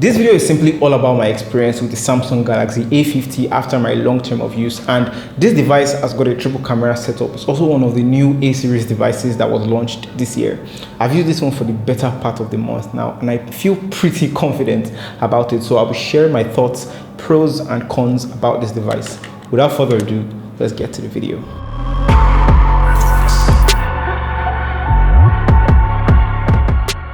This video is simply all about my experience with the Samsung Galaxy A50 after my long term of use, and this device has got a triple camera setup. It's also one of the new A series devices that was launched this year. I've used this one for the better part of the month now, and I feel pretty confident about it, so I'll be sharing my thoughts, pros and cons about this device. Without further ado, let's get to the video.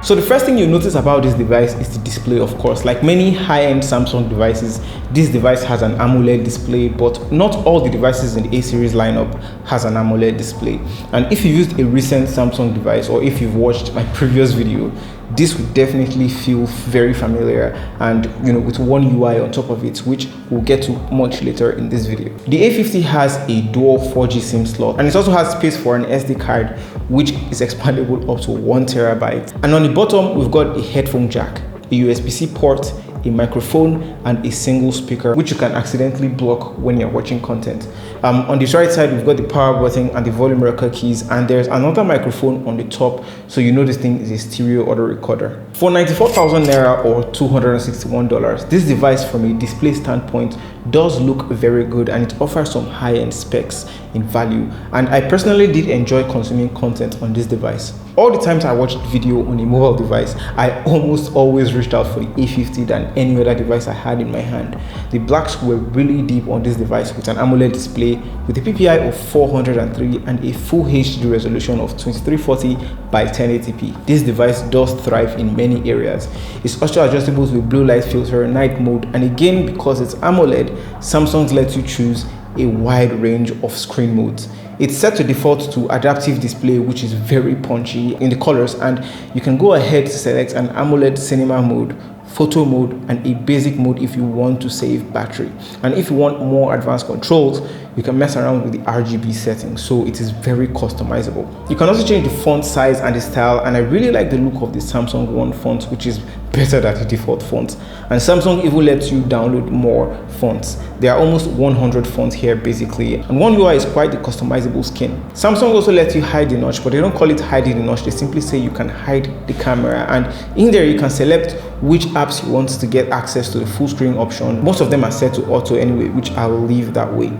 So the first thing you notice about this device is the display, of course. Like many high-end Samsung devices, this device has an AMOLED display, but not all the devices in the A series lineup has an AMOLED display. And if you used a recent Samsung device, or if you've watched my previous video, this would definitely feel very familiar, and with one UI on top of it, which we'll get to much later in this video. The A50 has a dual 4G SIM slot, and it also has space for an SD card, which is expandable up to 1 TB. And on the bottom, we've got a headphone jack, a USB-C port, a microphone, and a single speaker, which you can accidentally block when you're watching content. On the right side, we've got the power button and the volume rocker keys, and there's another microphone on the top, so this thing is a stereo audio recorder. For 94,000 Naira or $261, this device from a display standpoint does look very good, and it offers some high-end specs in value, and I personally did enjoy consuming content on this device. All the times I watched video on a mobile device, I almost always reached out for the A50 than any other device I had in my hand. The blacks were really deep on this device with an AMOLED display with a PPI of 403 and a full HD resolution of 2340 by 1080p. This device does thrive in many areas. It's also adjustable with blue light filter, night mode, and again, because it's AMOLED, Samsung lets you choose a wide range of screen modes. It's set to default to adaptive display, which is very punchy in the colors, and you can go ahead to select an AMOLED cinema mode, photo mode, and a basic mode if you want to save battery. And if you want more advanced controls, you can mess around with the RGB settings, so it is very customizable. You can also change the font size and the style, and I really like the look of the Samsung One font, which is better than the default font. And Samsung even lets you download more fonts. There are almost 100 fonts here basically, and One UI is quite the customizable skin. Samsung also lets you hide the notch, but they don't call it hiding the notch, they simply say you can hide the camera, and in there you can select which apps you want to get access to the full screen option. Most of them are set to auto anyway, which I will leave that way.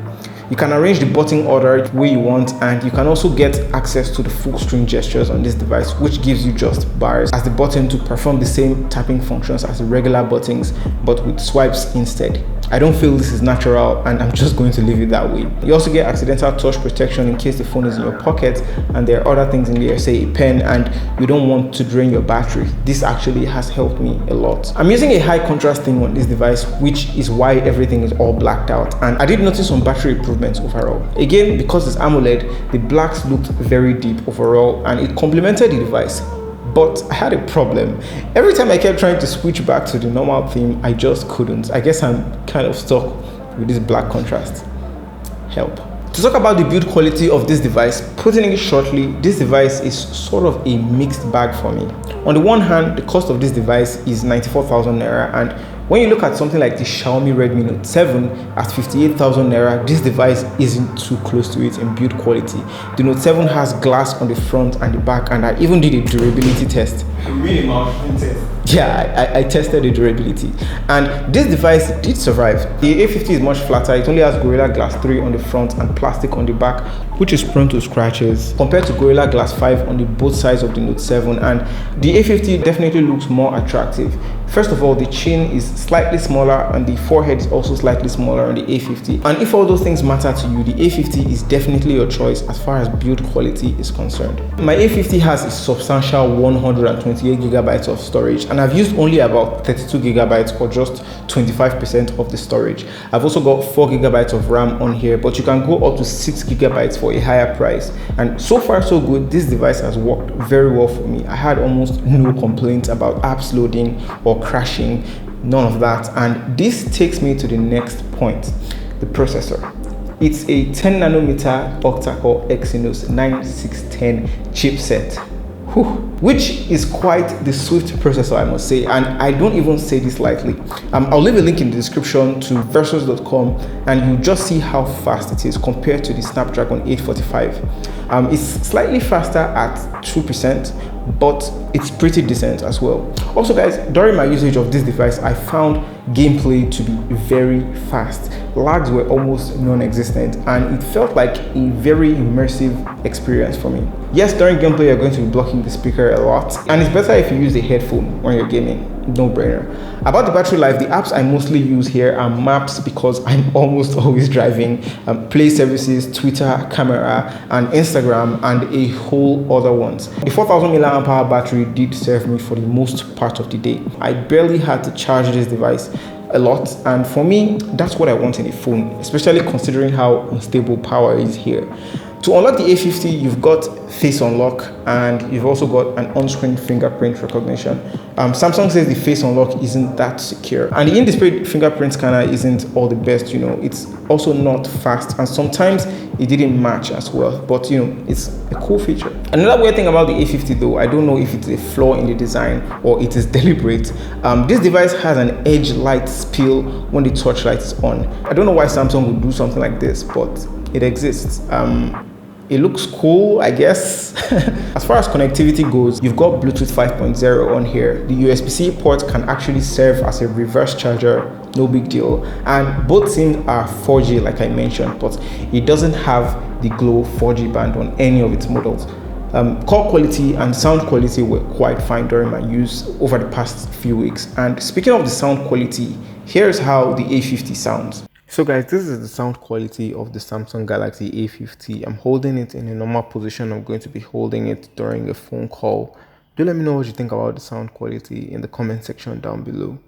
You can arrange the button order the way you want, and you can also get access to the full screen gestures on this device, which gives you just bars as the button to perform the same tapping functions as the regular buttons, but with swipes instead. I don't feel this is natural, and I'm just going to leave it that way. You also get accidental touch protection in case the phone is in your pocket, and there are other things in there, say a pen, and you don't want to drain your battery. This actually has helped me a lot. I'm using a high contrast thing on this device, which is why everything is all blacked out, and I did notice some battery improvements overall. Again, because it's AMOLED, the blacks looked very deep overall, and it complemented the device. But I had a problem. Every time I kept trying to switch back to the normal theme, I just couldn't. I guess I'm kind of stuck with this black contrast. Help. To talk about the build quality of this device, putting it shortly, this device is sort of a mixed bag for me. On the one hand, the cost of this device is 94,000 Naira, and when you look at something like the Xiaomi Redmi Note 7 at 58,000 Naira, this device isn't too close to it in build quality. The Note 7 has glass on the front and the back, and I even did a durability test. Yeah, I tested the durability, and this device did survive. The A50 is much flatter. It only has Gorilla Glass 3 on the front and plastic on the back, which is prone to scratches compared to Gorilla Glass 5 on the both sides of the Note 7, and the A50 definitely looks more attractive. First of all, the chin is slightly smaller, and the forehead is also slightly smaller on the A50. And if all those things matter to you, the A50 is definitely your choice as far as build quality is concerned. My A50 has a substantial 128 GB of storage, and I've used only about 32 GB or just 25% of the storage. I've also got 4 GB of RAM on here, but you can go up to 6 GB for a higher price. And so far so good, this device has worked very well for me. I had almost no complaints about apps loading or crashing, none of that. And this takes me to the next point, the processor. It's a 10 nanometer octa-core Exynos 9610 chipset, which is quite the swift processor, I must say, and I don't even say this lightly. I'll leave a link in the description to versus.com, and you'll just see how fast it is compared to the Snapdragon 845. It's slightly faster at 2%, but it's pretty decent as well. Also guys, during my usage of this device, I found gameplay to be very fast. Lags were almost non-existent, and it felt like a very immersive experience for me. Yes, during gameplay you're going to be blocking the speaker a lot, and it's better if you use a headphone when you're gaming. No brainer. About the battery life, the apps I mostly use here are Maps, because I'm almost always driving, Play services, Twitter, camera, and Instagram, and a whole other ones. The 4000 mAh battery did serve me for the most part of the day. I barely had to charge this device a lot, and for me, that's what I want in a phone, especially considering how unstable power is here. To unlock the A50, you've got face unlock, and you've also got an on-screen fingerprint recognition. Samsung says the face unlock isn't that secure, and the in-display fingerprint scanner isn't all the best. It's also not fast, and sometimes it didn't match as well, but it's a cool feature. Another weird thing about the A50 though, I don't know if it's a flaw in the design or it is deliberate. This device has an edge light spill when the touch light is on. I don't know why Samsung would do something like this, but it exists. It looks cool, I guess. As far as connectivity goes, you've got Bluetooth 5.0 on here. The USB-C port can actually serve as a reverse charger, no big deal. And both SIMs are 4G like I mentioned, but it doesn't have the Glow 4G band on any of its models. Call quality and sound quality were quite fine during my use over the past few weeks. And speaking of the sound quality, here's how the A50 sounds. So guys, this is the sound quality of the Samsung Galaxy A50. I'm holding it in a normal position. I'm going to be holding it during a phone call. Do let me know what you think about the sound quality in the comment section down below.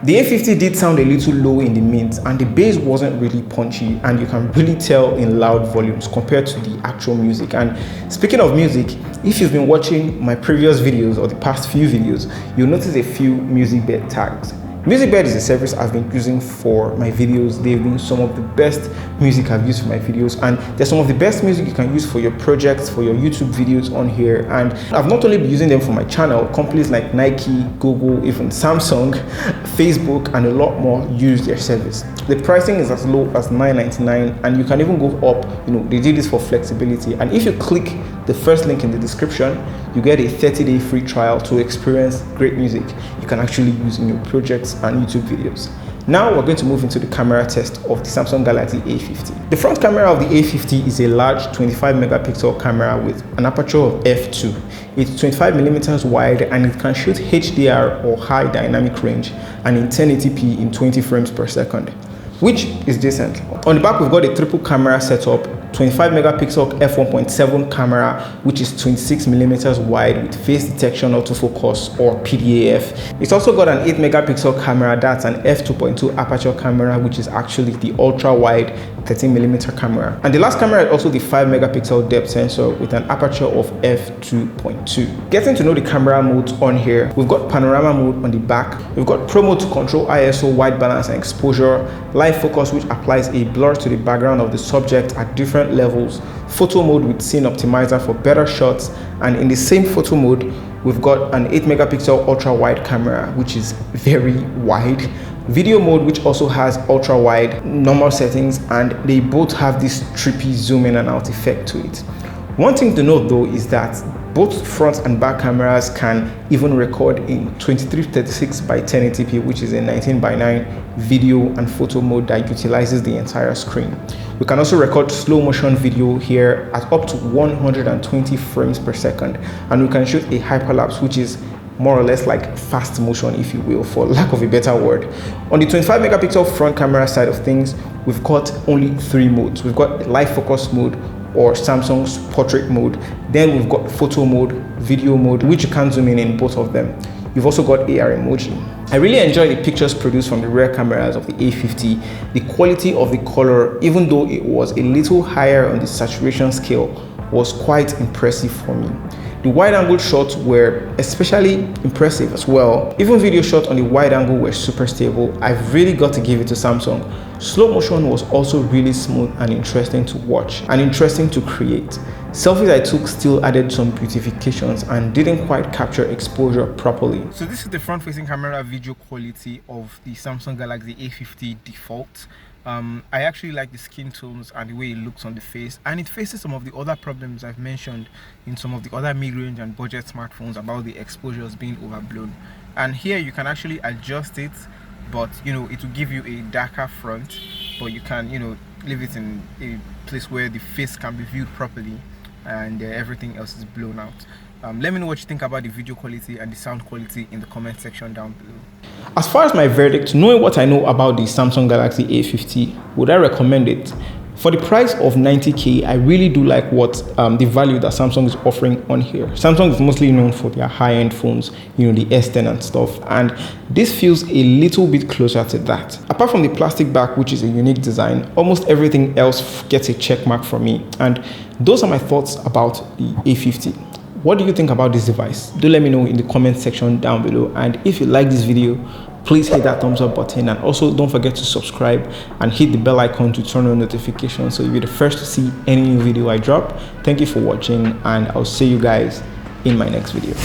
The A50 did sound a little low in the mids, and the bass wasn't really punchy, and you can really tell in loud volumes compared to the actual music. And speaking of music, if you've been watching my previous videos or the past few videos, you'll notice a few Musicbed tags. Musicbed is a service I've been using for my videos. They've been some of the best music I've used for my videos, and they're some of the best music you can use for your projects, for your YouTube videos on here. And I've not only been using them for my channel, companies like Nike, Google, even Samsung, Facebook, and a lot more use their service. The pricing is as low as $9.99, and you can even go up. They did this for flexibility. And if you click the first link in the description, you get a 30-day free trial to experience great music you can actually use in your projects and YouTube videos. Now we're going to move into the camera test of the Samsung Galaxy A50. The front camera of the A50 is a large 25 megapixel camera with an aperture of f2. It's 25mm wide, and it can shoot HDR or high dynamic range and in 1080p in 20 frames per second, which is decent. On the back, we've got a triple camera setup, 25 megapixel f1.7 camera, which is 26mm wide with face detection autofocus or PDAF. It's also got an 8 megapixel camera, that's an f2.2 aperture camera, which is actually the ultra wide 13mm camera. And the last camera is also the 5 megapixel depth sensor with an aperture of f2.2. Getting to know the camera modes on here, we've got panorama mode on the back, we've got pro mode to control ISO, white balance and exposure, live focus, which applies a blur to the background of the subject at different levels, photo mode with scene optimizer for better shots, and in the same photo mode we've got an 8 megapixel ultra wide camera, which is very wide, video mode, which also has ultra wide, normal settings, and they both have this trippy zoom in and out effect to it. One thing to note though is that both front and back cameras can even record in 2336 by 1080p, which is a 19:9 video and photo mode that utilizes the entire screen. We can also record slow motion video here at up to 120 frames per second, and we can shoot a hyperlapse, which is more or less like fast motion, if you will, for lack of a better word. On the 25 megapixel front camera side of things, we've got only 3 modes. We've got live focus mode, or Samsung's portrait mode. Then we've got photo mode, video mode, which you can zoom in both of them. You've also got AR emoji. I really enjoy the pictures produced from the rear cameras of the A50. The quality of the color, even though it was a little higher on the saturation scale, was quite impressive for me. The wide angle shots were especially impressive as well. Even video shots on the wide angle were super stable. I've really got to give it to Samsung. Slow motion was also really smooth and interesting to watch and interesting to create. Selfies I took still added some beautifications and didn't quite capture exposure properly. So this is the front-facing camera video quality of the Samsung Galaxy A50 default. I actually like the skin tones and the way it looks on the face, and it faces some of the other problems I've mentioned in some of the other mid-range and budget smartphones about the exposures being overblown. And here you can actually adjust it, but you know, it will give you a darker front, but you can, you know, leave it in a place where the face can be viewed properly and everything else is blown out. Let me know what you think about the video quality and the sound quality in the comment section down below. As far as my verdict, knowing what I know about the Samsung Galaxy A50, would I recommend it? For the price of 90k, I really do like what the value that Samsung is offering on here. Samsung is mostly known for their high-end phones, you know, the S10 and stuff, and this feels a little bit closer to that. Apart from the plastic back, which is a unique design, almost everything else gets a check mark from me, and those are my thoughts about the A50. What do you think about this device? Do let me know in the comment section down below, and if you like this video, please hit that thumbs up button, and also don't forget to subscribe and hit the bell icon to turn on notifications so you'll be the first to see any new video I drop. Thank you for watching, and I'll see you guys in my next video.